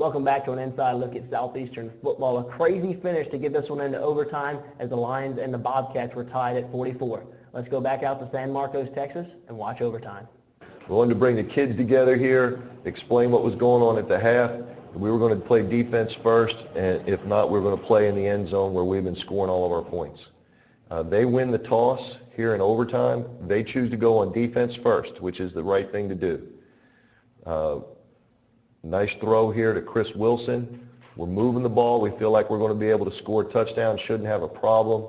Welcome back to an inside look at Southeastern football. A crazy finish to get this one into overtime as the Lions and the Bobcats were tied at 44. Let's go back out to San Marcos, Texas, and watch overtime. We wanted to bring the kids together here, explain what was going on at the half. We were going to play defense first, and if not, we were going to play in the end zone where we've been scoring all of our points. They win the toss here in overtime. They choose to go on defense first, which is the right thing to do. Nice throw here to Chris Wilson. We're moving the ball. We feel like we're going to be able to score a touchdown. Shouldn't have a problem.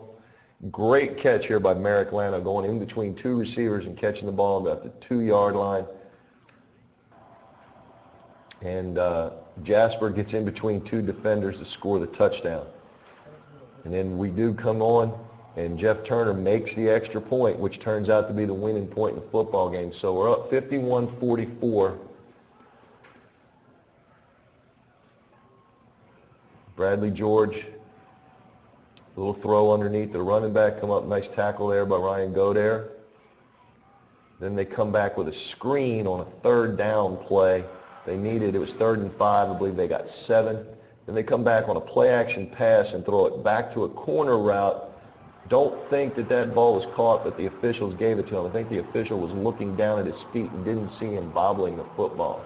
Great catch here by Merrick Lano, going in between two receivers and catching the ball at the 2-yard line. And Jasper gets in between two defenders to score the touchdown. And then we do come on, and Jeff Turner makes the extra point, which turns out to be the winning point in the football game. So we're up 51-44. Bradley George, little throw underneath the running back, come up, nice tackle there by Ryan Godare. Then they come back with a screen on a third down play. They needed, it was 3rd and 5, I believe they got 7. Then they come back on a play action pass and throw it back to a corner route. Don't think that that ball was caught, but the officials gave it to him. I think the official was looking down at his feet and didn't see him bobbling the football.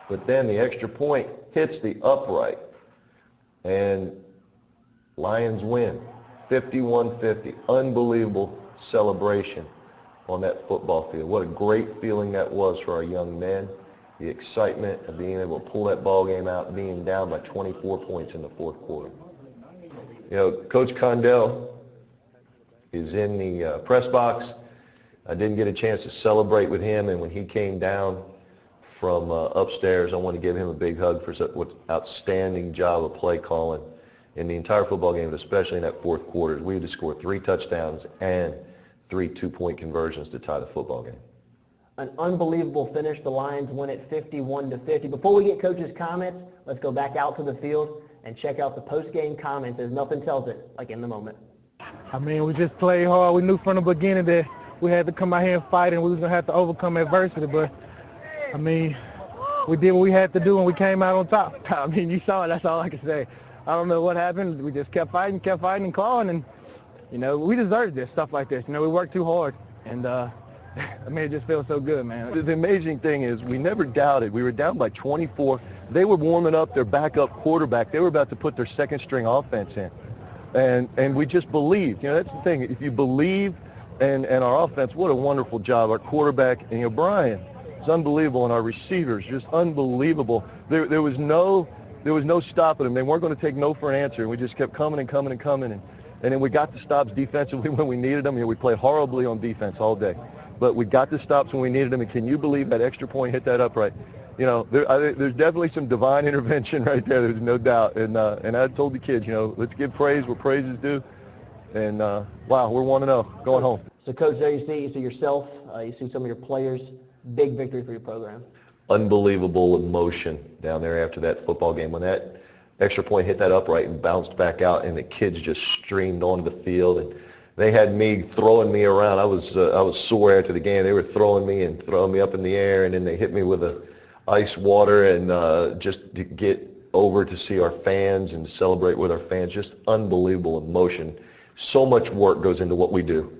But then the extra point hits the upright, and Lions win 51-50. Unbelievable celebration on that football field. What a great feeling that was for our young men. The excitement of being able to pull that ball game out, being down by 24 points in the fourth quarter. You know, Coach Condell is in the press box. I didn't get a chance to celebrate with him, and when he came down from upstairs, I want to give him a big hug for such an outstanding job of play calling in the entire football game, but especially in that fourth quarter. We had to score 3 touchdowns and 3 two-point conversions to tie the football game. An unbelievable finish. The Lions win it 51-50. Before we get Coach's comments, let's go back out to the field and check out the post-game comments as nothing tells it like in the moment. I mean, we just played hard. We knew from the beginning that we had to come out here and fight, and we was going to have to overcome adversity, but I mean, we did what we had to do, and we came out on top. I mean, you saw it. That's all I can say. I don't know what happened. We just kept fighting and clawing, and, you know, we deserved this, stuff like this. You know, we worked too hard, and, I mean, it just feels so good, man. The amazing thing is we never doubted. We were down by 24. They were warming up their backup quarterback. They were about to put their second-string offense in, and we just believed. You know, that's the thing. If you believe in our offense, what a wonderful job. Our quarterback, and, you know, Brian, it's unbelievable, and our receivers, just unbelievable. There was no stopping them. They weren't going to take no for an answer, and we just kept coming and coming and coming. And then we got the stops defensively when we needed them. You know, we played horribly on defense all day, but we got the stops when we needed them. And can you believe that extra point hit that upright? You know, there's definitely some divine intervention right there. There's no doubt. And I told the kids, you know, let's give praise where praise is due. And wow, we're 1-0 going home. So, Coach, there you see yourself, you see some of your players. Big victory for your program. Unbelievable emotion down there after that football game. When that extra point hit that upright and bounced back out, and the kids just streamed onto the field, and they had me throwing me around. I was sore after the game. They were throwing me up in the air, and then they hit me with a ice water, and just to get over to see our fans and celebrate with our fans. Just unbelievable emotion. So much work goes into what we do.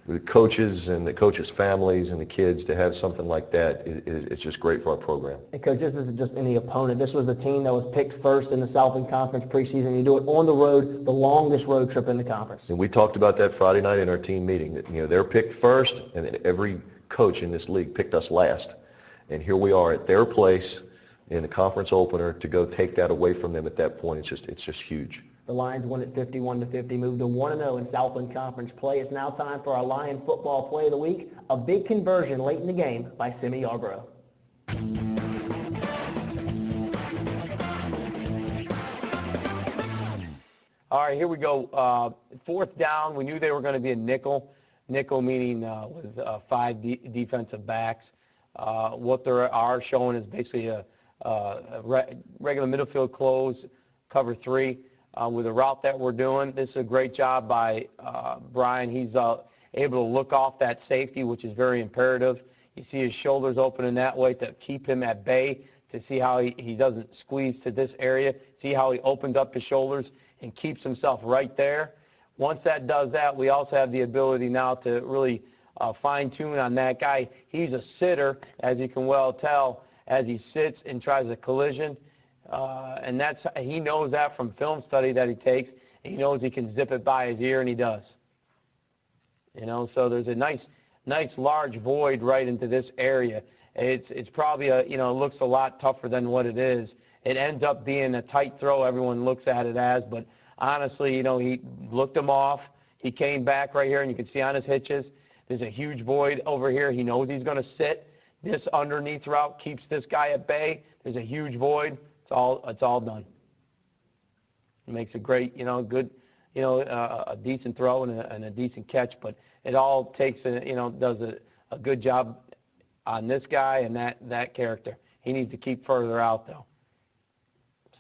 The coaches and the coaches' families and the kids, to have something like that, it's just great for our program. And Coach, this isn't just any opponent. This was a team that was picked first in the Southland Conference preseason. You do it on the road, the longest road trip in the conference. And we talked about that Friday night in our team meeting, that, you know, they're picked first, and then every coach in this league picked us last. And here we are at their place in the conference opener to go take that away from them at that point. It's just huge. The Lions won it 51-50, moved to 1-0 in Southland Conference play. It's now time for our Lion football play of the week. A big conversion late in the game by Simi Yarborough. All right, here we go. 4th down. We knew they were going to be a nickel. Nickel meaning with 5 defensive backs. What they are showing is basically a regular middle field close, cover 3. With the route that we're doing, this is a great job by Brian. He's able to look off that safety, which is very imperative. You see his shoulders opening that way to keep him at bay, to see how he doesn't squeeze to this area. See how he opens up his shoulders and keeps himself right there. Once that does that, we also have the ability now to really fine-tune on that guy. He's a sitter, as you can well tell, as he sits and tries a collision. And he knows that from film study that he takes. He knows he can zip it by his ear, and he does. You know, so there's a nice large void right into this area. It's probably it looks a lot tougher than what it is. It ends up being a tight throw everyone looks at it as, but honestly, he looked him off. He came back right here, and you can see on his hitches, there's a huge void over here. He knows he's going to sit. This underneath route keeps this guy at bay. There's a huge void. It's all done. It makes a great, good, a decent throw and a decent catch, but it all takes, does a good job on this guy and that character. He needs to keep further out, though.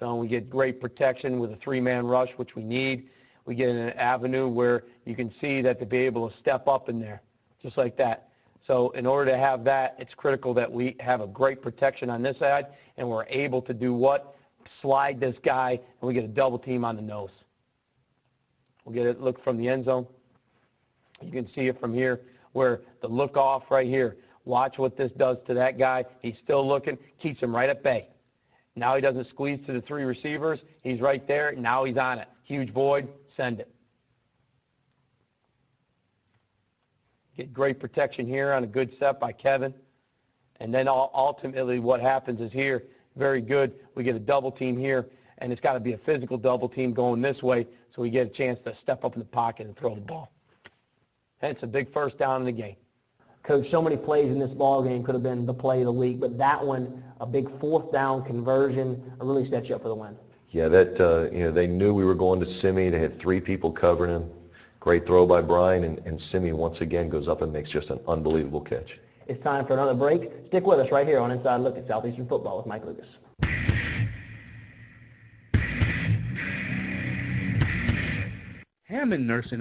So we get great protection with a three-man rush, which we need. We get an avenue where you can see that to be able to step up in there, just like that. So in order to have that, it's critical that we have a great protection on this side, and we're able to do what? Slide this guy, and we get a double team on the nose. We'll get it, look from the end zone. You can see it from here where the look off right here. Watch what this does to that guy. He's still looking, keeps him right at bay. Now he doesn't squeeze to the three receivers. He's right there. Now he's on it. Huge void. Send it. Get great protection here on a good set by Kevin. And then ultimately what happens is here, very good. We get a double team here, and it's got to be a physical double team going this way so we get a chance to step up in the pocket and throw the ball. And it's a big first down in the game. Coach, so many plays in this ball game could have been the play of the week, but that one, a big fourth down conversion, really sets you up for the win. Yeah, they knew we were going to Simi. They had three people covering him. Great throw by Brian, and Simi once again goes up and makes just an unbelievable catch. It's time for another break. Stick with us right here on Inside Look at Southeastern Football with Mike Lucas. Hammond Nursing